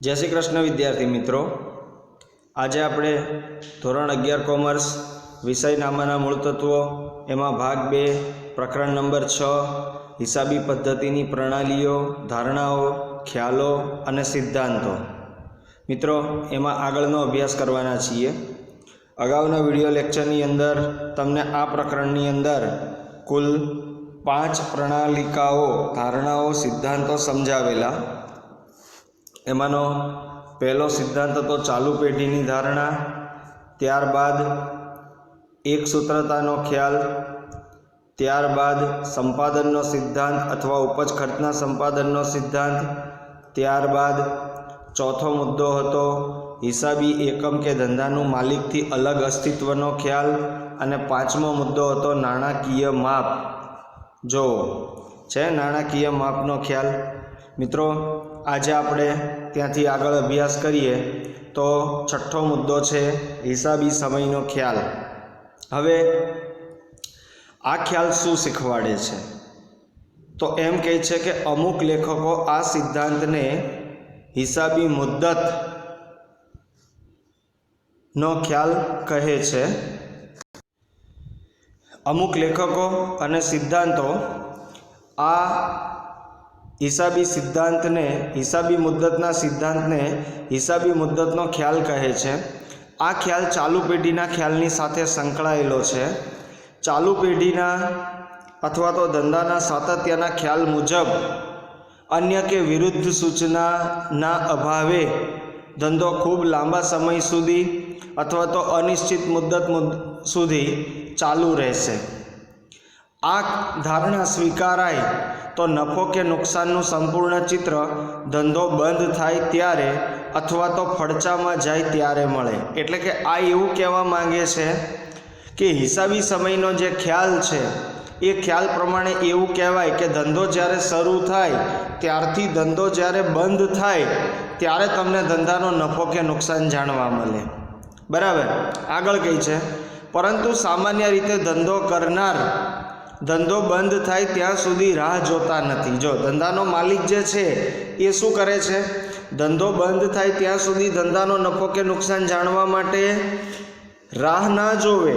जय श्री कृष्ण विद्यार्थी मित्रों, आज आपणे धोरण 11 कॉमर्स विषय नामाना मूल तत्वों एमां भाग 2 प्रकरण नंबर 6 हिसाबी पद्धतिनी प्रणालीओ, धारणाओ, ख्यालों अने सिद्धांतों मित्रों एमां आगळनो अभ्यास करवाना छीए। अगाउना विडियो लेक्चरनी अंदर तमने आ प्रकरणनी अंदर कुल 5 प्रणालिकाओ, धारणाओ, सिद्धांतों समजावेला। एमानो पहलो सिद्धांत तो चालू पेढ़ीनी धारणा, त्यारबाद एक सूत्रतानो ख्याल, त्यारबाद संपादननो सिद्धांत अथवा उपज खर्चना संपादननो सिद्धांत, त्यारबाद चौथो मुद्दो हतो हिसाबी एकम के धंधानु मालिकथी अलग अस्तित्वनो ख्याल अने पांचमो मुद्दो हतो नाणाकीय माप। जो छे नाणाकीय मापनो ख्याल। मित्रों आज आपणे त्यांथी आगळ अभ्यास करीए तो छठ्ठो मुद्दो छे हिसाबी समयनो ख्याल। हवे आ ख्याल शुं शीखवाड़े छे तो एम कहे छे के अमुक लेखको आ सिद्धांतने हिसाबी मुद्दत नो ख्याल कहे छे। अमुक लेखको अने सिद्धांतो आ हिसाबी सिद्धांत ने हिसाबी मुद्दतना सिद्धांत ने हिसाबी मुद्दतनो ख्याल कहे छे। आ ख्याल चालू पेढ़ीना ख्यालनी साथे संकळायेलो छे। चालू पेढ़ीना अथवा तो धंधाना सातत्यना ख्याल मुजब अन्य के विरुद्ध सूचनाना अभावे धंधो खूब लांबा समय सुधी अथवा तो अनिश्चित मुद्दत सुधी चालू रहेशे। आ धारणा स्वीकाराय तो नफो के नुकसाननु संपूर्ण चित्र धंधो बंद थाय त्यारे अथवा तो फड़चामां जाय त्यारे मळे। एटले के आ एवुं कहेवा मांगे छे कि हिसाबी समयनो जे ख्याल छे ए ख्याल प्रमाणे एवुं कहेवाय के धंधो ज्यारे शरू थाय त्यारथी धंधो ज्यारे बंद थाय त्यारे तमने धंधानो नफो के नुकसान जाणवा मळे। बराबर। आगळ कही छे परंतु सामान्य रीते धंधो करनार धंधो बंद थाय त्यां सुधी राह जोता नथी। जो धंधानो मालिक जे छे ए शुं करे छे, धंधो बंद थाय त्यां सुधी धंधानो नफो के नुकसान जाणवा माटे राह ना जोवे।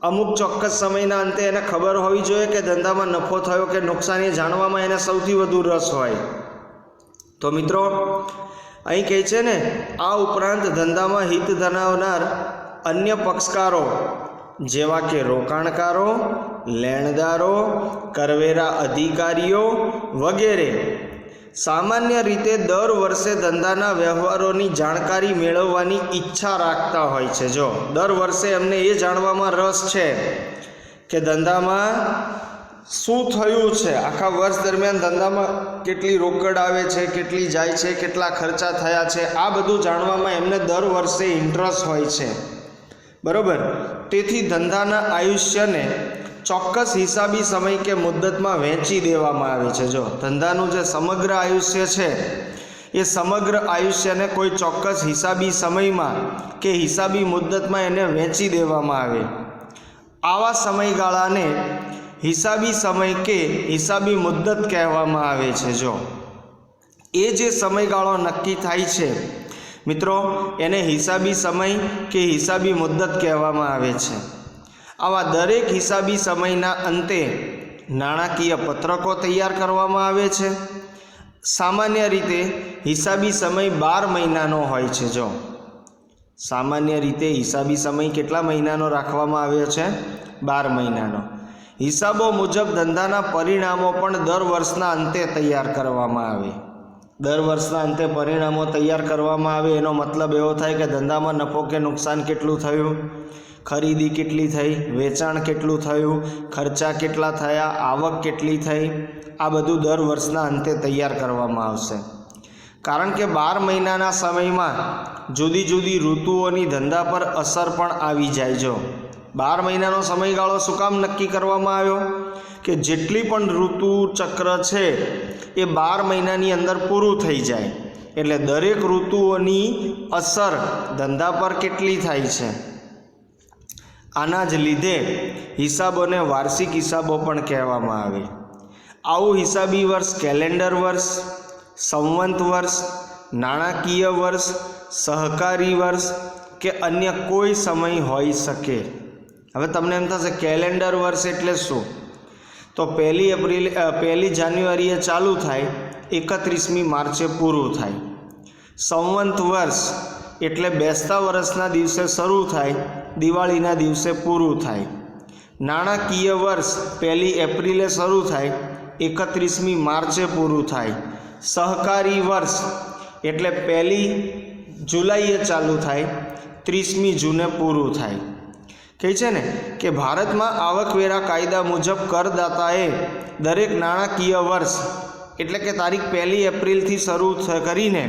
अमुक चोक्कस समयना अंते एने खबर होवी जोईए के धंधामां नफो थयो के नुकसान ए जाणवामां एने सौथी वधु रस होय। तो मित्रों अहीं कहे छे ने आ उपरांत धंधामां हित धरावनार अन्य पक्षकारो जेवा के रोकाणकारो, लेणदारो, करवेरा अधिकारीओ वगैरे सामान्य रीते दर वर्षे धंधाना व्यवहारोनी जाणकारी मेळववानी इच्छा राखता होय छे। जो दर वर्षे एमने ए जाणवामां रस छे के धंधामां शुं थयुं छे, आखा वर्ष दरमियान धंधामां केटली रोकड़ आवे छे, केटली जाय छे, केटला खर्चा थया छे, आ बधुं जाणवामां एमने दर वर्षे इंटरेस्ट होय छे। बरोबर। तेथी धंधाना आयुष्य ने चौक्कस हिसाबी समय के मुद्दत में वहेंची देवामां आवे छे। जो धंधानुं जे समग्र आयुष्य छे ए समग्र आयुष्य ने कोई चौक्कस हिसाबी समय में के हिसाबी मुद्दत में एने वहेंची देवामां आवे। आवा समयगाळा ने हिसाबी समय के हिसाबी मुद्दत कहेवामां आवे छे। जो ए जे समयगाळो नक्की थाय छे मित्रों एने हिसाबी समय के हिसाबी मुद्दत कहेवामां आवे छे। आवा दरेक हिसाबी समयना अंते नाणाकीय पत्रको तैयार करवामां आवे छे। सामान्य रीते हिसाबी समय 12 महीनानो होय छे। जो सामान्य रीते हिसाबी समय केटला महीनानो राखवामां आव्यो छे? 12 महीनानो। हिसाबो मुजब धंधाना परिणामो पण दर वर्षना अंते तैयार करवामां आवे। दर वर्षना अंते परिणामों तैयार करवामां आवे एनो मतलब एवो थाय के धंधामां नफो के नुकसान केटलुं थयुं, खरीदी केटली थई, वेचाण केटलुं थयुं, खर्चा केटला थया, आवक केटली थई, आ बधुं दर वर्षना अंते तैयार करवामां आवशे। कारण के 12 महीनाना समयमां जुदी जुदी ऋतुओनी धंधा पर असर पण आवी जाय। जो 12 महीनानो समयगाळो शुं काम नक्की करवामां आव्यो के जेटली पण ऋतु चक्र छे ए 12 महीनानी अंदर पूरुं थई जाय एटले दरेक ऋतुओनी असर धंधा पर केटली थाय छे। आना ज लीधे हिसाबोने वार्षिक हिसाबो पण कहेवामां आवे। आवुं हिसाबी वर्ष कैलेंडर वर्ष, संवंत वर्ष નાણાકીય વર્ષ, સહકારી વર્ષ કે અન્ય કોઈ સમય હોઈ શકે। હવે તમને એમ થશે કેલેન્ડર વર્ષ એટલે શું? તો 1 જાન્યુઆરીએ ચાલુ થાય, 31મી માર્ચે પૂરું થાય। સંવંત વર્ષ એટલે બેસતા વર્ષના દિવસે શરૂ થાય, દિવાળીના દિવસે પૂરું થાય। નાણાકીય વર્ષ 1 એપ્રિલે શરૂ થાય, 31મી માર્ચે પૂરું થાય। સહકારી વર્ષ એટલે 1 જુલાઈએ ચાલુ થાય, 30મી જૂને પૂરું થાય। કહે છે ને કે ભારતમાં આવકવેરા કાયદા મુજબ કરદાતાએ દરેક નાણાકીય વર્ષ એટલે કે તારીખ 1 એપ્રિલથી શરૂ કરીને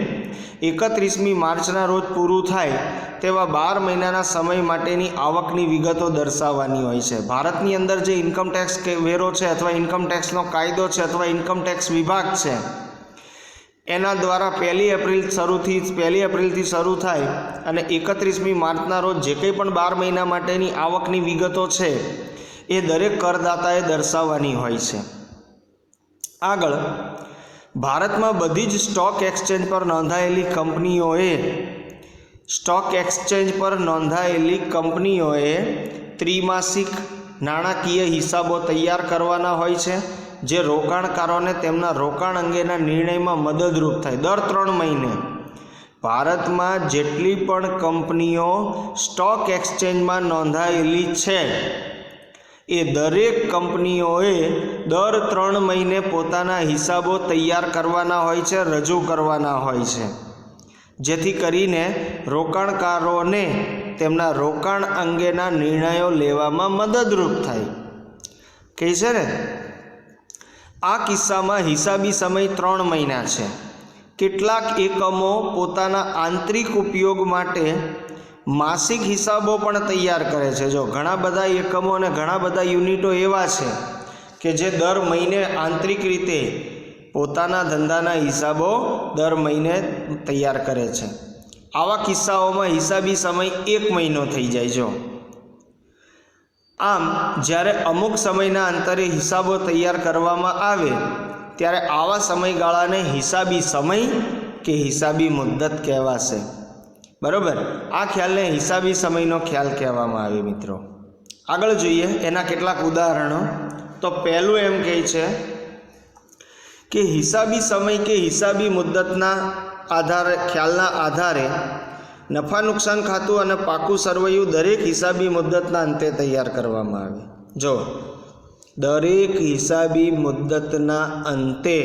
31મી માર્ચના રોજ પૂરું થાય તેવા 12 મહિનાના સમય માટેની આવકની વિગતો દર્શાવવાની હોય છે। ભારતની અંદર જે ઇન્કમટેક્સ વેરો છે અથવા ઇન્કમટેક્સનો કાયદો છે અથવા ઇન્કમટેક્સ વિભાગ છે એના દ્વારા 1 એપ્રિલથી શરૂ થાય અને 31મી માર્ચના રોજ જે કંઈ પણ 12 મહિના માટેની આવકની વિગતો છે એ દરેક કરદાતાએ દર્શાવવાની હોય છે। આગળ, ભારતમાં બધી જ સ્ટોક એક્સચેન્જ પર નોંધાયેલી ત્રિમાસિક નાણાકીય હિસાબો તૈયાર કરવાના હોય છે, જે રોકાણકારોને તેમના રોકાણ અંગેના નિર્ણયમાં મદદરૂપ થાય। દર 3 મહિને ભારતમાં જેટલી પણ કંપનીઓ સ્ટોક એક્સચેન્જમાં નોંધાયેલી છે એ દરેક કંપનીઓએ દર 3 મહિને પોતાના હિસાબો તૈયાર કરવાના હોય છે, રજૂ કરવાના હોય છે, જેથી કરીને રોકાણકારોને તેમના રોકાણ અંગેના નિર્ણયો લેવામાં મદદરૂપ થાય। કહે છે ને આ કિસ્સામાં હિસાબી સમય 3 મહિના છે। કેટલાક એકમો પોતાના આંતરિક ઉપયોગ માટે માસિક હિસાબો પણ તૈયાર કરે છે। જો ઘણા બધા એકમો અને ઘણા બધા યુનિટો એવા છે કે જે દર મહિને આંતરિક રીતે પોતાના ધંધાના હિસાબો દર મહિને તૈયાર કરે છે। આવા કિસ્સાઓમાં હિસાબી સમય 1 મહિનો થઈ જાય। જો આમ જ્યારે અમુક સમયના અંતરે હિસાબો તૈયાર કરવામાં આવે ત્યારે આવા સમયગાળાને હિસાબી સમય કે હિસાબી મુદ્દત કહેવાશે। બરાબર, આ ખ્યાલને હિસાબી સમયનો ખ્યાલ કહેવામાં આવે। મિત્રો આગળ જોઈએ એના કેટલાક ઉદાહરણો। તો પહેલું એમ કહે છે કે હિસાબી સમય કે હિસાબી મુદ્દતના ખ્યાલના આધારે નફા નુકસાન ખાતું અને પાકું સરવૈયું દરેક હિસાબી મુદ્દતના અંતે તૈયાર કરવામાં આવે। જો દરેક હિસાબી મુદ્દતના અંતે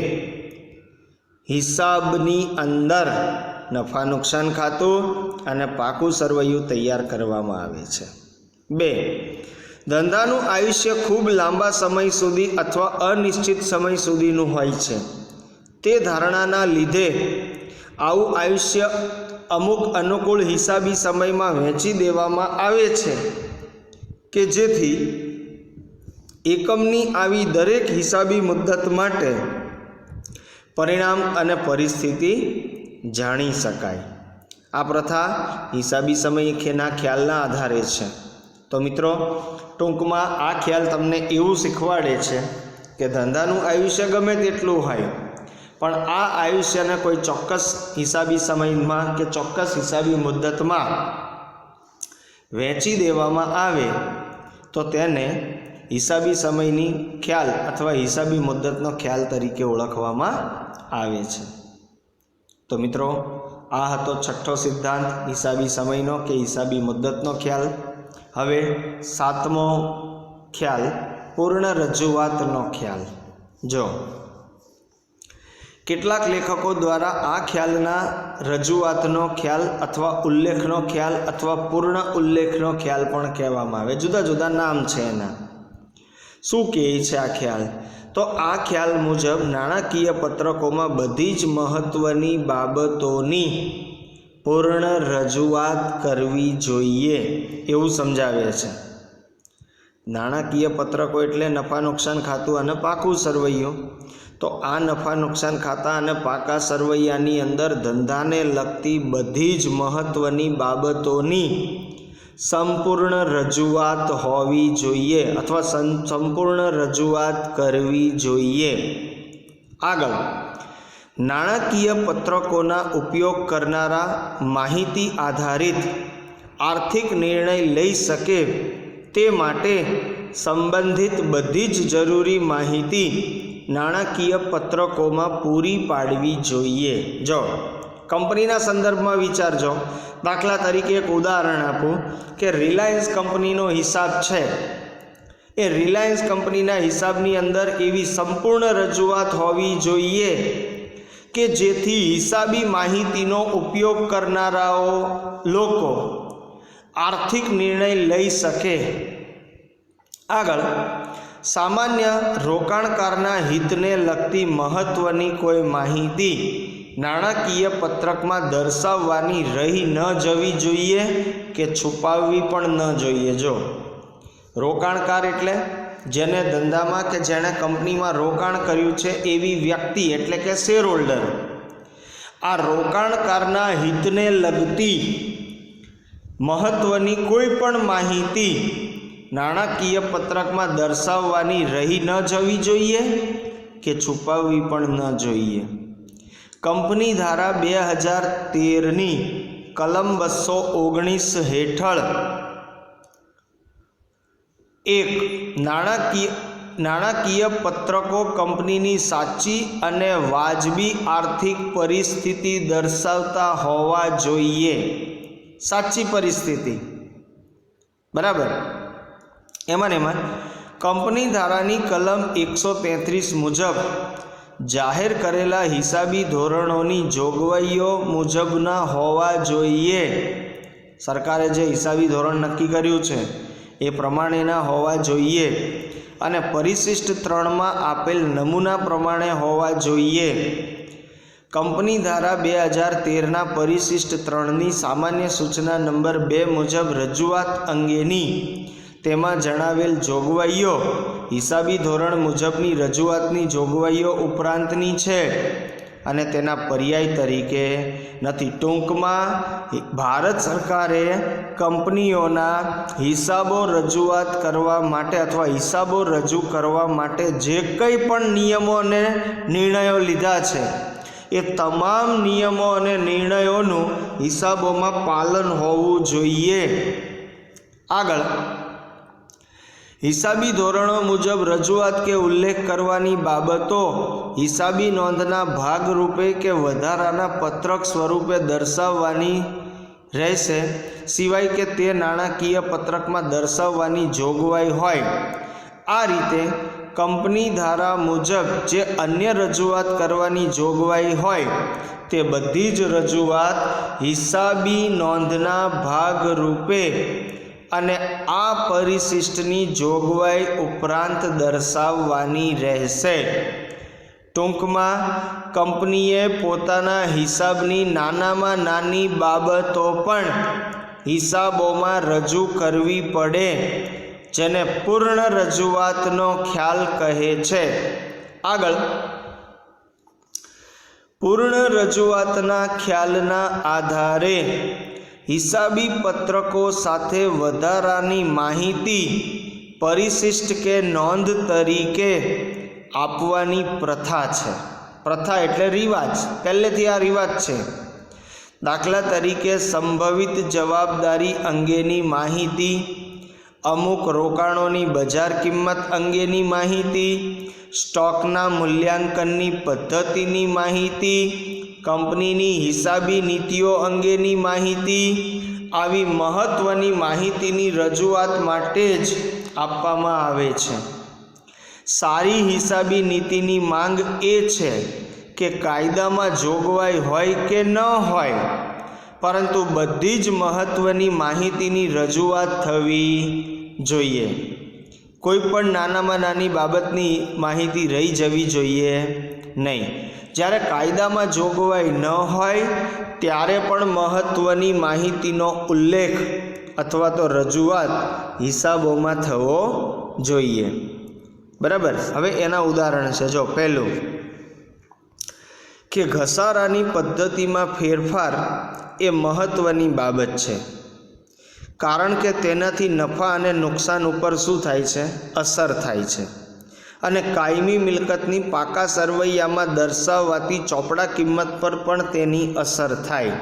હિસાબની અંદર નફા નુકસાન ખાતું અને પાકું સરવૈયું તૈયાર કરવામાં આવે છે। 2, ધંધાનું આયુષ્ય ખૂબ લાંબા સમય સુધી અથવા અનિશ્ચિત સમય સુધીનું હોય છે। તે ધારણાના લીધે આવું આયુષ્ય અમુક અનુકૂળ હિસાબી સમયમાં વહેંચી દેવામાં આવે છે કે જેથી એકમની આવી દરેક હિસાબી મુદ્દત માટે પરિણામ અને પરિસ્થિતિ જાણી શકાય। આ પ્રથા હિસાબી સમયના ખ્યાલના આધારે છે। તો મિત્રો ટૂંકમાં આ ખ્યાલ તમને એવું શીખવાડે છે કે ધંધાનું આયુષ્ય ગમે તેટલું હોય પણ આ આયુષ્યને કોઈ ચોક્કસ હિસાબી સમયમાં કે ચોક્કસ હિસાબી મુદ્દતમાં વહેંચી દેવામાં આવે તો તેને હિસાબી સમયની ખ્યાલ અથવા હિસાબી મુદ્દતનો ખ્યાલ તરીકે ઓળખવામાં આવે છે। તો મિત્રો આ હતો 6થો સિદ્ધાંત હિસાબી સમયનો કે હિસાબી મુદ્દતનો ખ્યાલ। હવે 7મો ખ્યાલ પૂર્ણ રજૂઆતનો ખ્યાલ। જો કેટલાક લેખકો દ્વારા આ ખ્યાલના રજૂઆતનો ખ્યાલ અથવા ઉલ્લેખનો ખ્યાલ અથવા પૂર્ણ ઉલ્લેખનો ખ્યાલ પણ કહેવામાં આવે। જુદા જુદા નામ છે એના। શું કહે છે આ ખ્યાલ? તો આ ખ્યાલ મુજબ નાણાકીય પત્રકોમાં બધી જ મહત્ત્વની બાબતોની પૂર્ણ રજૂઆત કરવી જોઈએ એવું સમજાવે છે। નાણાકીય પત્રકો એટલે નફા નુકસાન ખાતું અને પાકું સરવૈયું। તો આ નફા નુકસાન ખાતા અને પાકા સરવૈયાની અંદર ધંધાને લગતી બધી જ મહત્ત્વની બાબતોની સંપૂર્ણ રજૂઆત હોવી જોઈએ અથવા સંપૂર્ણ રજૂઆત કરવી જોઈએ। આગળ, નાણાકીય પત્રકોના ઉપયોગ કરનારા માહિતી આધારિત આર્થિક નિર્ણય લઈ શકે તે માટે સંબંધિત બધી જ જરૂરી માહિતી નાણાકીય પત્રકોમાં પૂરી પાડવી જોઈએ। જો કંપનીના સંદર્ભમાં વિચારજો, દાખલા તરીકે એક ઉદાહરણ આપું કે રિલાયન્સ કંપનીનો હિસાબ છે, એ રિલાયન્સ કંપનીના હિસાબની અંદર એવી સંપૂર્ણ રજૂઆત હોવી જોઈએ કે જેથી હિસાબી માહિતીનો ઉપયોગ કરનારાઓ લોકો આર્થિક નિર્ણય લઈ શકે। આગળ, સામાન્ય રોકાણકારના હિતને લગતી મહત્ત્વની કોઈ માહિતી નાણાકીય પત્રકમાં દર્શાવવાની રહી ન જવી જોઈએ કે છુપાવવી પણ ન જોઈએ। જો રોકાણકાર એટલે જેને ધંધામાં કે જેણે કંપનીમાં રોકાણ કર્યું છે એવી વ્યક્તિ એટલે કે શેર હોલ્ડર। આ રોકાણકારના હિતને લગતી મહત્ત્વની કોઈ પણ માહિતી નાણાકીય પત્રકમાં દર્શાવવાની રહી ન જવી જોઈએ કે છુપાવવી પણ ન જોઈએ। કંપની ધારા 2013ની કલમ 219 હેઠળ એક નાણાકીય પત્રકો કંપનીની સાચી અને વાજબી આર્થિક પરિસ્થિતિ દર્શાવતા હોવા જોઈએ। સાચી પરિસ્થિતિ, બરાબર। એમાં કંપની ધારાની કલમ 133 મુજબ જાહેર કરેલા હિસાબી ધોરણોની જોગવાઈઓ મુજબના હોવા જોઈએ। સરકારે જે હિસાબી ધોરણ નક્કી કર્યું છે એ પ્રમાણેના હોવા જોઈએ અને પરિશિષ્ટ 3માં આપેલ નમૂના પ્રમાણે હોવા જોઈએ। કંપની ધારા 2013ના પરિશિષ્ટ 3ની સામાન્ય સૂચના નંબર 2 મુજબ રજૂઆત અંગેની તેમાં જણાવેલ જોગવાઈઓ હિસાબી ધોરણ મુજબની રજૂઆતની જોગવાઈઓ ઉપરાંતની છે અને તેના પર્યાય તરીકે નથી। ટૂંકમાં ભારત સરકારે કંપનીઓના હિસાબો રજૂઆત કરવા માટે અથવા હિસાબો રજૂ કરવા માટે જે કંઈ પણ નિયમો અને નિર્ણયો લીધા છે એ તમામ નિયમો અને નિર્ણયોનું હિસાબોમાં પાલન હોવું જોઈએ। આગળ, હિસાબી ધોરણો મુજબ રજૂઆત કે ઉલ્લેખ કરવાની બાબતો હિસાબી નોંધના ભાગ રૂપે કે વધારાના પત્રક સ્વરૂપે દર્શાવવાની રહેશે, સિવાય કે તે નાણાકીય પત્રકમાં દર્શાવવાની જોગવાઈ હોય। આ રીતે કંપની ધારા મુજબ જે અન્ય રજૂઆત કરવાની જોગવાઈ હોય તે બધી જ રજૂઆત હિસાબી નોંધના ભાગ રૂપે અને આ પરિશિષ્ટની જોગવાઈ ઉપરાંત દર્શાવવાની રહેશે। ટૂંકમાં કંપનીએ પોતાના હિસાબની નાનામાં નાની બાબતો પણ હિસાબોમાં રજૂ કરવી પડે, જેને પૂર્ણ રજૂઆતનો ખ્યાલ કહે છે। આગળ, પૂર્ણ રજૂઆતના ખ્યાલના આધારે હિસાબી પત્રકો સાથે વધારાની માહિતી પરિશિષ્ટ કે નોંધ તરીકે આપવાની પ્રથા છે। પ્રથા એટલે રિવાજ, પહેલેથી આ રિવાજ છે। દાખલા તરીકે સંભવિત જવાબદારી અંગેની માહિતી, અમુક રોકાણોની બજાર કિંમત અંગેની માહિતી, સ્ટોકના મૂલ્યાંકનની પદ્ધતિની માહિતી, કંપનીની હિસાબી નીતિઓ અંગેની માહિતી, આવી મહત્ત્વની માહિતીની રજૂઆત માટે જ આપવામાં આવે છે। સારી હિસાબી નીતિની માંગ એ છે કે કાયદામાં જોગવાઈ હોય કે ન હોય, પરંતુ બધી જ મહત્ત્વની માહિતીની રજૂઆત થવી જોઈએ। કોઈ પણ નાનામાં નાની બાબતની માહિતી રહી જવી જોઈએ નહીં। જ્યારે કાયદામાં જોગવાઈ ન હોય ત્યારે પણ મહત્ત્વની માહિતીનો ઉલ્લેખ અથવા તો રજૂઆત હિસાબોમાં થવો જોઈએ। બરાબર। હવે એના ઉદાહરણ છે। જો પહેલું કે ઘસારાની પદ્ધતિમાં ફેરફાર એ મહત્ત્વની બાબત છે, કારણ કે તેનાથી નફા અને નુકસાન ઉપર શું થાય છે? અસર થાય છે। અને કાયમી મિલકતની પાકા સરવૈયામાં દર્શાવવાતી ચોપડા કિંમત પર પણ તેની અસર થાય।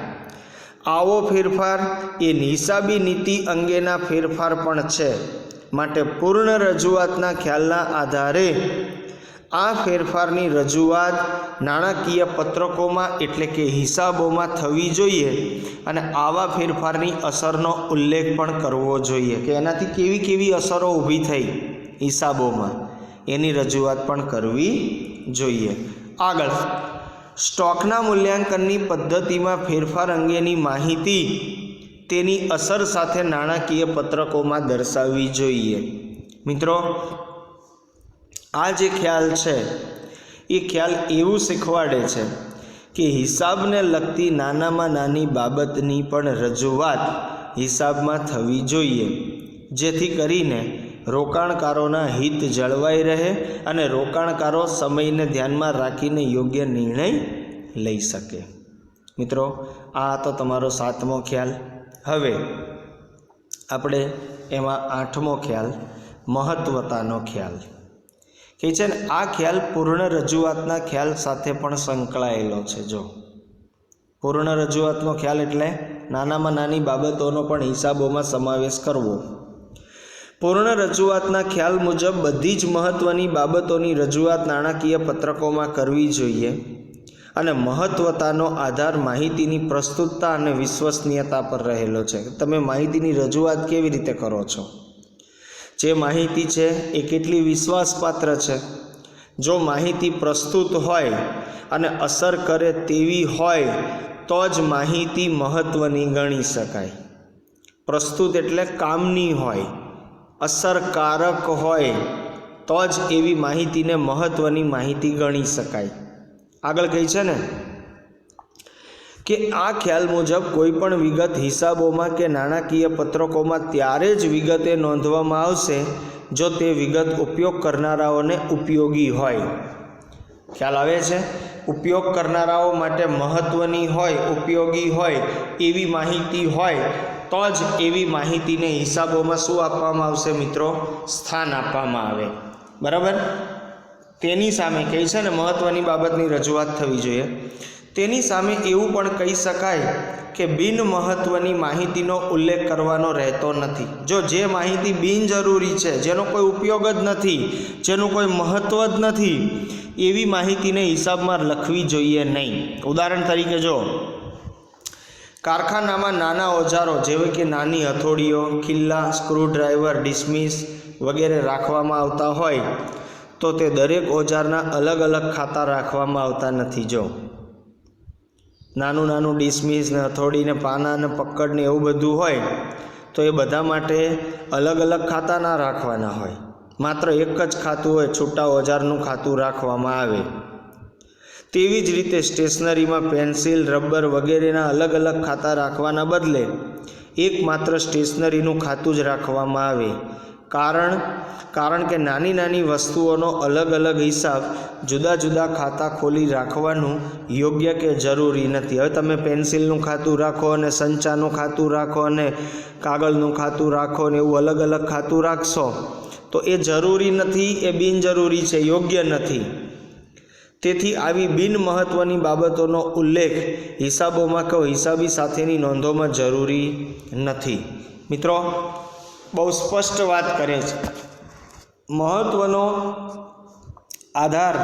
આવો ફેરફાર એ હિસાબી નીતિ અંગેના ફેરફાર પણ છે। માટે પૂર્ણ રજૂઆતના ખ્યાલના આધારે આ ફેરફારની રજૂઆત નાણાકીય પત્રકોમાં એટલે કે હિસાબોમાં થવી જોઈએ અને આવા ફેરફારની અસરનો ઉલ્લેખ પણ કરવો જોઈએ કે એનાથી કેવી કેવી અસરો ઊભી થઈ હિસાબોમાં એની રજૂઆત પણ કરવી જોઈએ। આગળ સ્ટોકના મૂલ્યાંકનની પદ્ધતિમાં ફેરફાર અંગેની માહિતી તેની અસર સાથે નાણાકીય પત્રકોમાં દર્શાવવી જોઈએ। મિત્રો, આ જે ખ્યાલ છે એ ખ્યાલ એવું શીખવાડે છે કે હિસાબને લગતી નાનામાં નાની બાબતની પણ રજૂઆત હિસાબમાં થવી જોઈએ, જેથી કરીને રોકાણકારોના હિત જળવાઈ રહે અને રોકાણકારો સમયને ધ્યાનમાં રાખીને યોગ્ય નિર્ણય લઈ શકે। મિત્રો, આ તો તમારો 7મો ખ્યાલ। હવે આપણે એમાં 8મો ખ્યાલ મહત્વતાનો ખ્યાલ કે છે ને, આ ખ્યાલ પૂર્ણ રજૂઆતના ખ્યાલ સાથે પણ સંકળાયેલો છે। જો પૂર્ણ રજૂઆતનો ખ્યાલ એટલે નાનામાં નાની બાબતોનો પણ હિસાબોમાં સમાવેશ કરવો। પૂર્ણ રજૂઆતના ખ્યાલ મુજબ બધી જ મહત્ત્વની બાબતોની રજૂઆત નાણાકીય પત્રકોમાં કરવી જોઈએ અને મહત્વતાનો આધાર માહિતીની પ્રસ્તુતતા અને વિશ્વસનીયતા પર રહેલો છે। તમે માહિતીની રજૂઆત કેવી રીતે કરો છો, જે માહિતી છે એ કેટલી વિશ્વાસપાત્ર છે। જો માહિતી પ્રસ્તુત હોય અને અસર કરે તેવી હોય તો જ માહિતી મહત્ત્વની ગણી શકાય। પ્રસ્તુત એટલે કામની હોય, અસરકારક હોય તો જ એવી માહિતીને મહત્ત્વની માહિતી ગણી શકાય। આગળ કહે છે ને કે આ ખ્યાલ મુજબ કોઈ પણ વિગત હિસાબોમાં કે નાણાકીય પત્રકોમાં ત્યારે જ વિગતે નોંધવામાં આવશે જો તે વિગત ઉપયોગ કરનારાઓને ઉપયોગી હોય। ખ્યાલ આવે છે? ઉપયોગ કરનારાઓ માટે મહત્ત્વની હોય, ઉપયોગી હોય એવી માહિતી હોય તો જ એવી માહિતીને હિસાબોમાં શું આપવામાં આવશે મિત્રો? સ્થાન આપવામાં આવે। બરાબર? તેની સામે કહે છે ને મહત્ત્વની બાબતની રજૂઆત થવી જોઈએ। તેની સામે એવું પણ કહી શકાય કે બિન મહત્ત્વની માહિતીનો ઉલ્લેખ કરવાનો રહેતો નથી। જો જે માહિતી બિનજરૂરી છે, જેનો કોઈ ઉપયોગ જ નથી, જેનું કોઈ મહત્ત્વ જ નથી, એવી માહિતીને હિસાબમાં લખવી જોઈએ નહીં। ઉદાહરણ તરીકે જો કારખાનામાં નાના ઓજારો જેવી કે નાની હથોડીઓ, ખિલ્લા, સ્ક્રૂડ્રાઈવર, ડિસ્મિસ વગેરે રાખવામાં આવતા હોય તો તે દરેક ઓજારના અલગ અલગ ખાતા રાખવામાં આવતા નથી। જો નાનું ડિસ્મિસ ને હથોડી ને પાના ને પકડ ને એવું બધું હોય તો એ બધા માટે અલગ અલગ ખાતા ના રાખવાના હોય, માત્ર એક જ ખાતું હોય, છૂટા ઓજારનું ખાતું રાખવામાં આવે। તેવી જ રીતે સ્ટેશનરીમાં પેન્સિલ, રબર વગેરેના અલગ અલગ ખાતા રાખવાના બદલે એકમાત્ર સ્ટેશનરીનું ખાતું જ રાખવામાં આવે। કારણ કે નાની નાની વસ્તુઓનો અલગ અલગ હિસાબ જુદા જુદા ખાતા ખોલી રાખવાનું યોગ્ય કે જરૂરી નથી। હવે તમે પેન્સિલનું ખાતું રાખો અને સંચાનું ખાતું રાખો અને કાગળનું ખાતું રાખો ને એવું અલગ અલગ ખાતું રાખશો તો એ જરૂરી નથી, એ બિનજરૂરી છે, યોગ્ય નથી। તેથી આવી બિન મહત્ત્વની બાબતોનો ઉલ્લેખ હિસાબોમાં કે હિસાબી સાથેની નોંધોમાં જરૂરી નથી। મિત્રો, બહુ સ્પષ્ટ વાત કરે છે। મહત્ત્વનો આધાર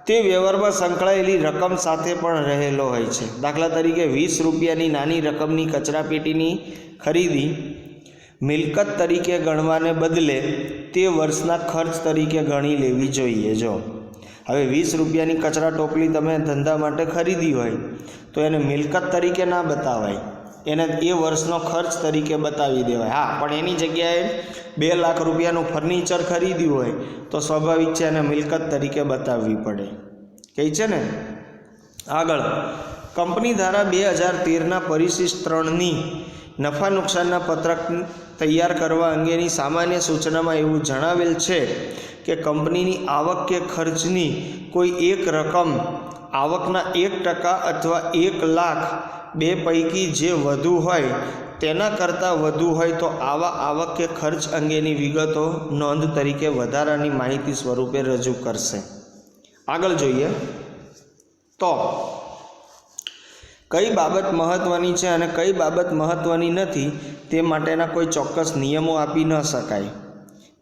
તે વ્યવહારમાં સંકળાયેલી રકમ સાથે પણ રહેલો હોય છે। દાખલા તરીકે 20 રૂપિયાની નાની રકમની કચરાપેટીની ખરીદી મિલકત તરીકે ગણવાને બદલે તે વર્ષના ખર્ચ તરીકે ગણી લેવી જોઈએ। જો હવે 20 રૂપિયાની કચરા ટોપલી તમે ધંધા માટે ખરીદી હોય તો એને મિલકત તરીકે ના બતાવાય, એને એ વર્ષનો ખર્ચ તરીકે બતાવી દેવાય। હા, પણ એની જગ્યાએ 2 લાખ રૂપિયાનું ફર્નિચર ખરીદ્યું હોય તો સ્વાભાવિક છે એને મિલકત તરીકે બતાવવી પડે, કહે છે ને। આગળ કંપની ધારા 2013ના પરિશિષ્ટ 3ની નફા નુકસાનના પત્રક તૈયાર કરવા અંગેની સામાન્ય સૂચનામાં એવું જણાવેલ છે કે કંપનીની આવક કે ખર્ચની કોઈ એક રકમ આવકના 1% અથવા 1 લાખ બે પૈકી જે વધુ હોય તેના કરતાં વધુ હોય તો આવા આવક કે ખર્ચ અંગેની વિગતો નોંધ તરીકે વધારાની માહિતી સ્વરૂપે રજૂ કરશે. આગળ જોઈએ તો કઈ બાબત મહત્ત્વની છે અને કઈ બાબત મહત્ત્વની નથી તે માટેના કોઈ ચોક્કસ નિયમો આપી ન શકાય.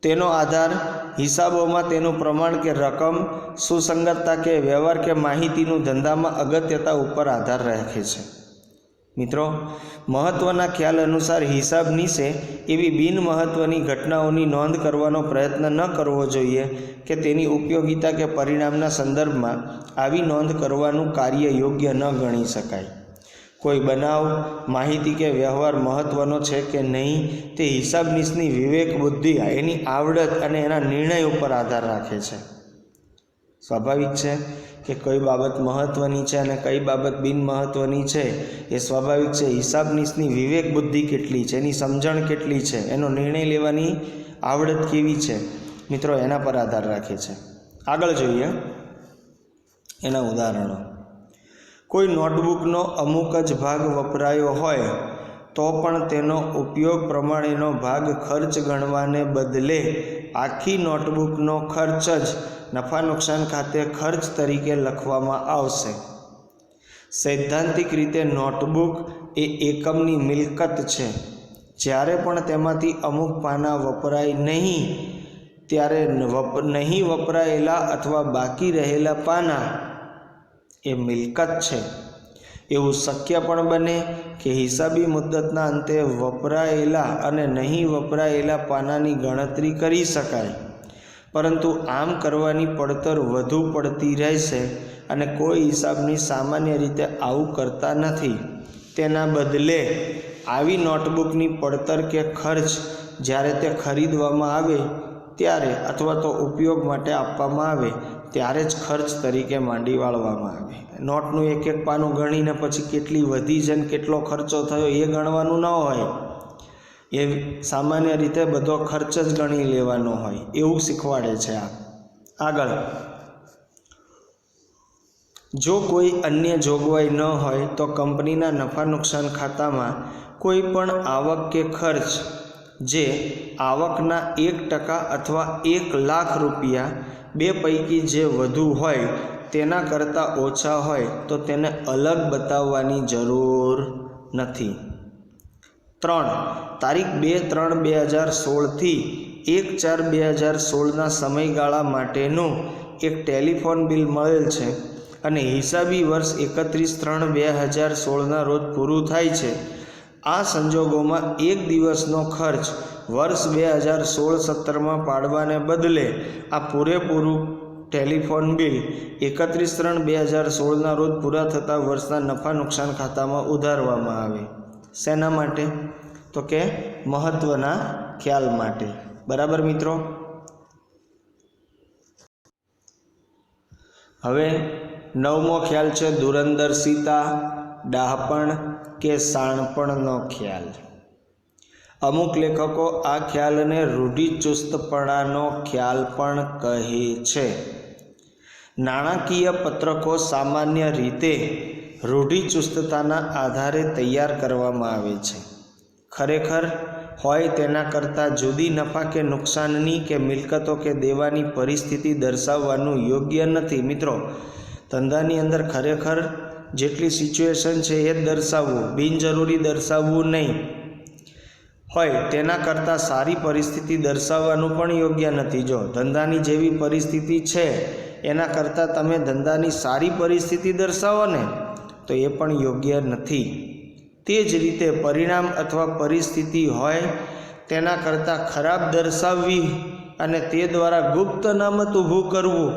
તેનો આધાર હિસાબોમાં તેનું પ્રમાણ કે રકમ, સુસંગતતા કે વ્યવહાર કે માહિતીનું ધંધામાં અગત્યતા ઉપર આધાર રાખે છે. મિત્રો, મહત્ત્વના ખ્યાલ અનુસાર હિસાબનીશે એવી બિનમહત્ત્વની ઘટનાઓની નોંધ કરવાનો પ્રયત્ન ન કરવો જોઈએ કે તેની ઉપયોગિતા કે પરિણામના સંદર્ભમાં આવી નોંધ કરવાનું કાર્ય યોગ્ય ન ગણી શકાય. કોઈ બનાવ, માહિતી કે વ્યવહાર મહત્ત્વનો છે કે નહીં તે હિસાબનીશની વિવેક બુદ્ધિ, એની આવડત અને એના નિર્ણય ઉપર આધાર રાખે છે. સ્વાભાવિક છે કે કઈ બાબત મહત્ત્વની છે અને કઈ બાબત બિનમહત્ત્વની છે એ સ્વાભાવિક છે. હિસાબનીશની વિવેક બુદ્ધિ કેટલી છે, એની સમજણ કેટલી છે, એનો નિર્ણય લેવાની આવડત કેવી છે, મિત્રો એના પર આધાર રાખે છે. આગળ જોઈએ એના ઉદાહરણો. કોઈ નોટબુકનો અમુક જ ભાગ વપરાયો હોય તો પણ તેનો ઉપયોગ પ્રમાણેનો ભાગ ખર્ચ ગણવાને બદલે આખી નોટબુકનો ખર્ચ જ નફા નુકસાન ખાતે ખર્ચ તરીકે લખવામાં આવશે. સૈદ્ધાંતિક રીતે નોટબુક એ એકમની મિલકત છે. જ્યારે પણ તેમાંથી અમુક પાના વપરાય નહીં ત્યારે નહીં વપરાયેલા અથવા બાકી રહેલા પાના એ મિલકત છે. એવું શક્ય પણ બને કે હિસાબી મુદ્દતના અંતે વપરાયેલા અને નહીં વપરાયેલા પાનાની ગણતરી કરી શકાય, પરંતુ આમ કરવાની પડતર વધુ પડતી રહેશે અને કોઈ હિસાબની સામાન્ય રીતે આવું કરતા નથી. તેના બદલે આવી નોટબુકની પડતર કે ખર્ચ જ્યારે તે ખરીદવામાં આવે ત્યારે અથવા તો ઉપયોગ માટે આપવામાં આવે ત્યારે જ ખર્ચ તરીકે માંડી વાળવામાં આવે. નોટનું એક એક પાનું ગણીને પછી કેટલી વધી છે ને કેટલો ખર્ચો થયો એ ગણવાનું ન હોય. એ સામાન્ય રીતે બધો ખર્ચ જ ગણી લેવાનો હોય એવું શીખવાડે છે આ. આગળ, જો કોઈ અન્ય જોગવાઈ ન હોય તો કંપનીના નફા નુકસાન ખાતામાં કોઈ પણ આવક કે ખર્ચ જે આવકના 1% અથવા 1 લાખ રૂપિયા બે પૈકી જે વધુ હોય તેના કરતાં ઓછા હોય તો તેને અલગ બતાવવાની જરૂર નથી. 3. તારીખ 2/3/2016 થી 1/4/2016ના સમયગાળા માટેનું એક ટેલિફોન બિલ મળેલ છે અને હિસાબી વર્ષ 31/3/2016ના રોજ પૂરું થાય છે. આ સંજોગોમાં એક દિવસનો ખર્ચ વર્ષ 2016-17માં પાડવાને બદલે આ પૂરેપૂરું ટેલિફોન બિલ 31/3/2016ના રોજ પૂરા થતા વર્ષના નફા નુકસાન ખાતામાં ઉધારવામાં આવે. શેના માટે? તો કે મહત્ત્વના ખ્યાલ માટે. બરાબર મિત્રો. હવે 9મો ખ્યાલ છે દૂરંદર્શિતા, ડાહપણ કે શાણપણનો ખ્યાલ. અમુક લેખકો આ ખ્યાલને રૂઢિચુસ્તપણાનો ખ્યાલ પણ કહે છે. નાણાકીય પત્રકો સામાન્ય રીતે રૂઢિચુસ્તતાના આધારે તૈયાર કરવામાં આવે છે. ખરેખર હોય તેના કરતાં જુદી નફા કે નુકસાનની કે મિલકતો કે દેવાની પરિસ્થિતિ દર્શાવવાનું યોગ્ય નથી. મિત્રો, ધંધાની અંદર ખરેખર જેટલી સિચ્યુએશન છે એ જ દર્શાવવું, બિનજરૂરી દર્શાવવું નહીં. હોય તેના કરતાં સારી પરિસ્થિતિ દર્શાવવાનું પણ યોગ્ય નથી. જો ધંધાની જેવી પરિસ્થિતિ છે એના કરતાં તમે ધંધાની સારી પરિસ્થિતિ દર્શાવો ને તો એ પણ યોગ્ય નથી. તે જ રીતે પરિણામ અથવા પરિસ્થિતિ હોય તેના કરતાં ખરાબ દર્શાવવી અને તે દ્વારા ગુપ્ત નામત ઊભું કરવું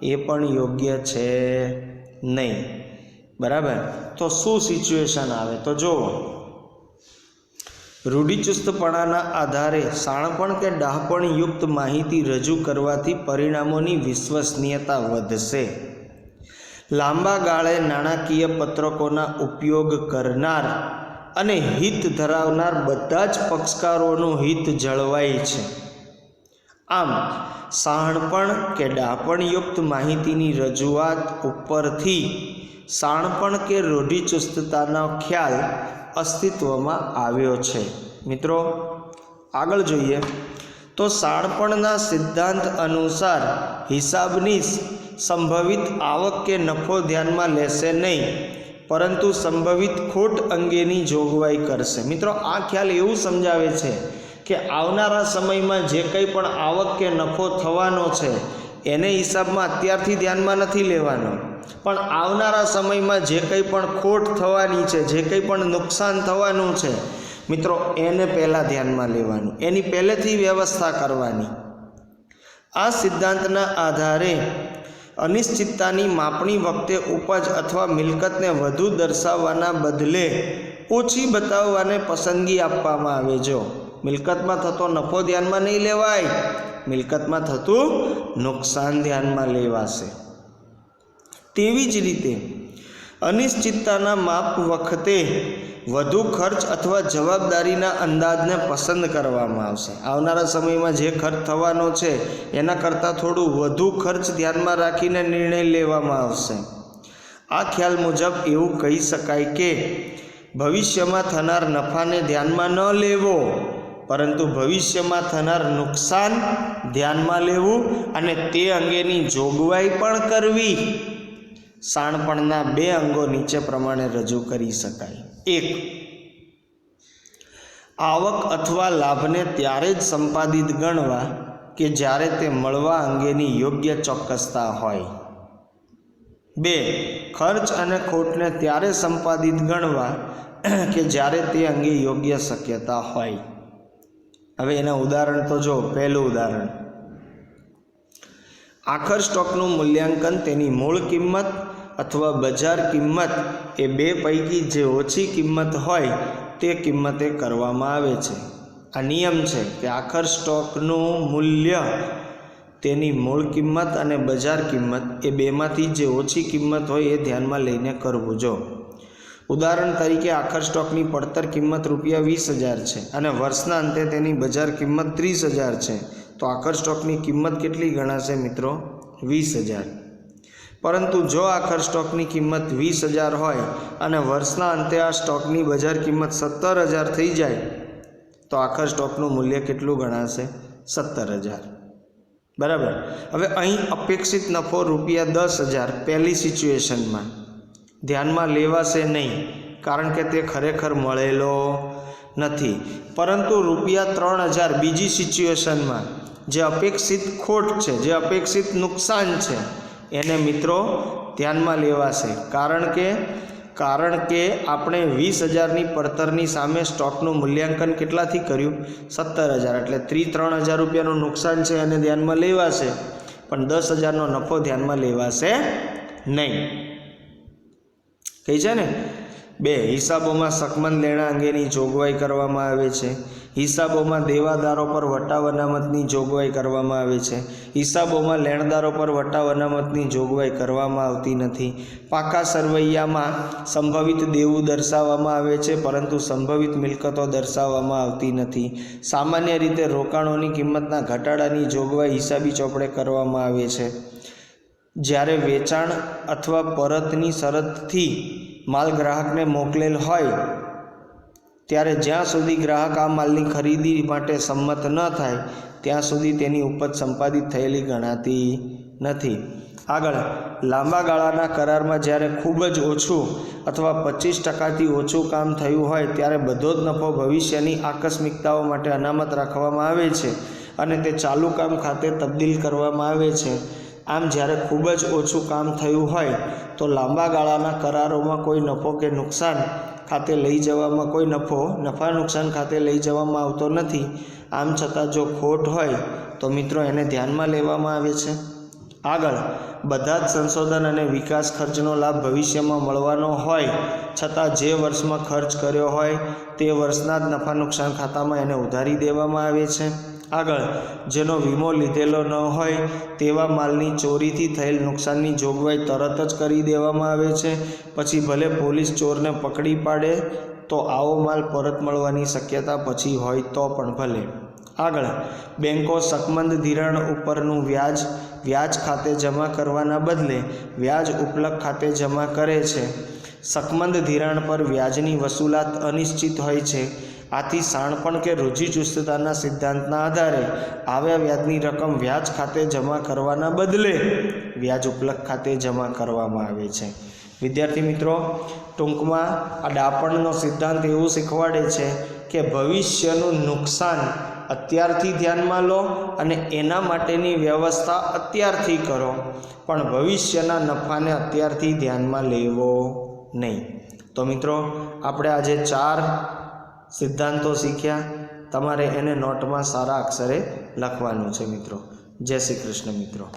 એ પણ યોગ્ય છે નહીં. બરાબર. તો શું સિચ્યુએશન આવે તો જુઓ. રૂઢિચુસ્તપણાના આધારે શાણપણ કે ડાહપણ યુક્ત માહિતી રજૂ કરવાથી પરિણામોની વિશ્વસનીયતા વધશે. લાંબા ગાળે નાણાકીય પત્રકોના ઉપયોગ કરનાર અને હિત ધરાવનાર બધા જ પક્ષકારોનું હિત જળવાય છે. આમ શાણપણ કે ડાહપણયુક્ત માહિતીની રજૂઆત ઉપરથી શાણપણ કે રૂઢિચુસ્તતાનો ખ્યાલ અસ્તિત્વમાં આવ્યો છે। મિત્રો આગળ જોઈએ તો શાણપણના સિદ્ધાંત અનુસાર હિસાબનીશ સંભવિત આવક કે નફો ધ્યાનમાં લેશે નહીં, પરંતુ સંભવિત ખોટ અંગેની જોગવાઈ કરશે। મિત્રો આ ખ્યાલ એવું સમજાવે છે કે આવનારા સમયમાં જે કંઈ પણ આવક કે નફો થવાનો છે એને હિસાબમાં અત્યારથી ધ્યાનમાં નથી લેવાનો, પણ આવનારા સમયમાં જે કંઈ પણ ખોટ થવાની છે, જે કંઈ પણ નુકસાન થવાનું છે મિત્રો એને પહેલાં ધ્યાનમાં લેવાનું, એની પહેલેથી વ્યવસ્થા કરવાની। આ સિદ્ધાંતના આધારે અનિશ્ચિતતાની માપણી વખતે ઉપજ અથવા મિલકતને વધુ દર્શાવવાના બદલે ઓછી બતાવવાને પસંદગી આપવામાં આવે। જો મિલકતમાં થતો નફો ધ્યાનમાં નહીં લેવાય, મિલકતમાં થતું નુકસાન ધ્યાનમાં લેવાશે। તેવી જ રીતે અનિશ્ચિતતાના માપ વખતે વધુ ખર્ચ અથવા જવાબદારીના અંદાજને પસંદ કરવામાં આવશે। આવનારા સમયમાં જે ખર્ચ થવાનો છે એના કરતાં થોડું વધુ ખર્ચ ધ્યાનમાં રાખીને નિર્ણય લેવામાં આવશે। આ ખ્યાલ મુજબ એવું કહી શકાય કે ભવિષ્યમાં થનાર નફાને ધ્યાનમાં ન લેવો, પરંતુ ભવિષ્યમાં થનાર નુકસાન ધ્યાનમાં લેવું અને તે અંગેની જોગવાઈ પણ કરવી। શાણપણના બે અંગો નીચે પ્રમાણે રજૂ કરી શકાય। 1. આવક અથવા લાભને ત્યારે જ સંપાદિત ગણવા કે જ્યારે તે મળવા અંગેની યોગ્ય ચોક્કસતા હોય। 2. ખર્ચ અને ખોટને ત્યારે સંપાદિત ગણવા કે જ્યારે તે અંગે યોગ્ય શક્યતા હોય। હવે એના ઉદાહરણ તો જો, પહેલું ઉદાહરણ, આખર સ્ટોકનું મૂલ્યાંકન તેની મૂળ કિંમત અથવા બજાર કિંમત એ બે પૈકી જે ઓછી કિંમત હોય તે કિંમતે કરવામાં આવે છે। આ નિયમ છે કે આખર સ્ટોકનું મૂલ્ય તેની મૂળ કિંમત અને બજાર કિંમત એ બેમાંથી જે ઓછી કિંમત હોય એ ધ્યાનમાં લઈને કરવું। જો ઉદાહરણ તરીકે આખર સ્ટોકની પડતર કિંમત ₹20,000 છે અને વર્ષના અંતે તેની બજાર કિંમત 30,000 છે, તો આખર સ્ટોકની કિંમત કેટલી ગણાશે મિત્રો? 20,000। પરંતુ જો આખર સ્ટોકની કિંમત 20,000 હોય અને વર્ષના અંતે આ સ્ટોકની બજાર કિંમત 17,000 થઈ જાય તો આખર સ્ટોકનું મૂલ્ય કેટલું ગણાશે? 17,000। બરાબર। હવે અહીં અપેક્ષિત નફો ₹10,000 પહેલી સિચ્યુએશનમાં ધ્યાનમાં લેવાશે નહીં, કારણ કે તે ખરેખર મળેલો નથી, પરંતુ ₹3,000 બીજી સિચ્યુએશનમાં જે અપેક્ષિત ખોટ છે, જે અપેક્ષિત નુકસાન છે એને મિત્રો ધ્યાનમાં લેવાશે, કારણ કે આપણે 20,000ની પડતરની સામે સ્ટોકનું મૂલ્યાંકન કેટલાથી કર્યું? 17,000, એટલે ₹3,000નું નુકસાન છે એને ધ્યાનમાં લેવાશે, પણ 10,000નો નફો ધ્યાનમાં લેવાશે નહીં। કઈ છે ને? 2. હિસાબોમાં શકમંદ લેણા અંગેની જોગવાઈ કરવામાં આવે છે। હિસાબોમાં દેવાદારો પર વટાવ અનામતની જોગવાઈ કરવામાં આવે છે। હિસાબોમાં લેણદારો પર વટાવ અનામતની જોગવાઈ કરવામાં આવતી નથી। પાકા સરવૈયામાં સંભવિત દેવું દર્શાવવામાં આવે છે, પરંતુ સંભવિત મિલકતો દર્શાવવામાં આવતી નથી। સામાન્ય રીતે રોકાણોની કિંમતના ઘટાડાની જોગવાઈ હિસાબી ચોપડે કરવામાં આવે છે। જ્યારે વેચાણ અથવા પરતની શરતથી માલ ગ્રાહકને મોકલેલ હોય ત્યારે જ્યાં સુધી ગ્રાહક આ માલની ખરીદી માટે સંમત ન થાય ત્યાં સુધી તેની ઉપજ સંપાદિત થયેલી ગણાતી નથી। આગળ, લાંબા ગાળાના કરારમાં જ્યારે ખૂબ જ ઓછું અથવા 25%થી ઓછું કામ થયું હોય ત્યારે બધો જ નફો ભવિષ્યની આકસ્મિકતાઓ માટે અનામત રાખવામાં આવે છે અને તે ચાલુ કામ ખાતે તબદીલ કરવામાં આવે છે। આમ જ્યારે ખૂબ જ ઓછું કામ થયું હોય તો લાંબા ગાળાના કરારોમાં કોઈ નફો કે નુકસાન ખાતે લઈ જવામાં નફા નુકસાન ખાતે લઈ જવામાં આવતો નથી। આમ છતાં જો ખોટ હોય તો મિત્રો એને ધ્યાનમાં લેવામાં આવે છે। આગળ, બધા જ સંશોધન અને વિકાસ ખર્ચનો લાભ ભવિષ્યમાં મળવાનો હોય છતાં જે વર્ષમાં ખર્ચ કર્યો હોય તે વર્ષના જ નફા નુકસાન ખાતામાં એને ઉધારી દેવામાં આવે છે। આગળ, જેનો વીમો લીધેલો ન હોય તેવા માલની ચોરીથી થયેલ નુકસાનની જોગવાઈ તરત જ કરી દેવામાં આવે છે। પછી ભલે પોલીસ ચોરને પકડી પાડે તો આવો માલ પરત મળવાની શક્યતા પછી હોય તો પણ ભલે। આગળ, બેન્કો શકમંદ ધિરાણ ઉપરનું વ્યાજ વ્યાજ ખાતે જમા કરવાના બદલે વ્યાજ ઉપલક ખાતે જમા કરે છે। શકમંદ ધિરાણ પર વ્યાજની વસૂલાત અનિશ્ચિત હોય છે। આથી શાણપણ કે રૂઢિચુસ્તતાના સિદ્ધાંતના આધારે આવ્યા વ્યાજની રકમ વ્યાજ ખાતે જમા કરવાના બદલે વ્યાજ ઉપલક ખાતે જમા કરવામાં આવે છે। વિદ્યાર્થી મિત્રો, ટૂંકમાં આ ડાપણનો સિદ્ધાંત એવું શીખવાડે છે કે ભવિષ્યનું નુકસાન અત્યારથી ધ્યાનમાં લો અને એના માટેની વ્યવસ્થા અત્યારથી કરો, પણ ભવિષ્યના નફાને અત્યારથી ધ્યાનમાં લેવો નહીં। તો મિત્રો, આપણે આજે 4 સિદ્ધાંતો શીખ્યા। તમારે એને નોટમાં સારા અક્ષરે લખવાનું છે મિત્રો। જય શ્રી કૃષ્ણ મિત્રો।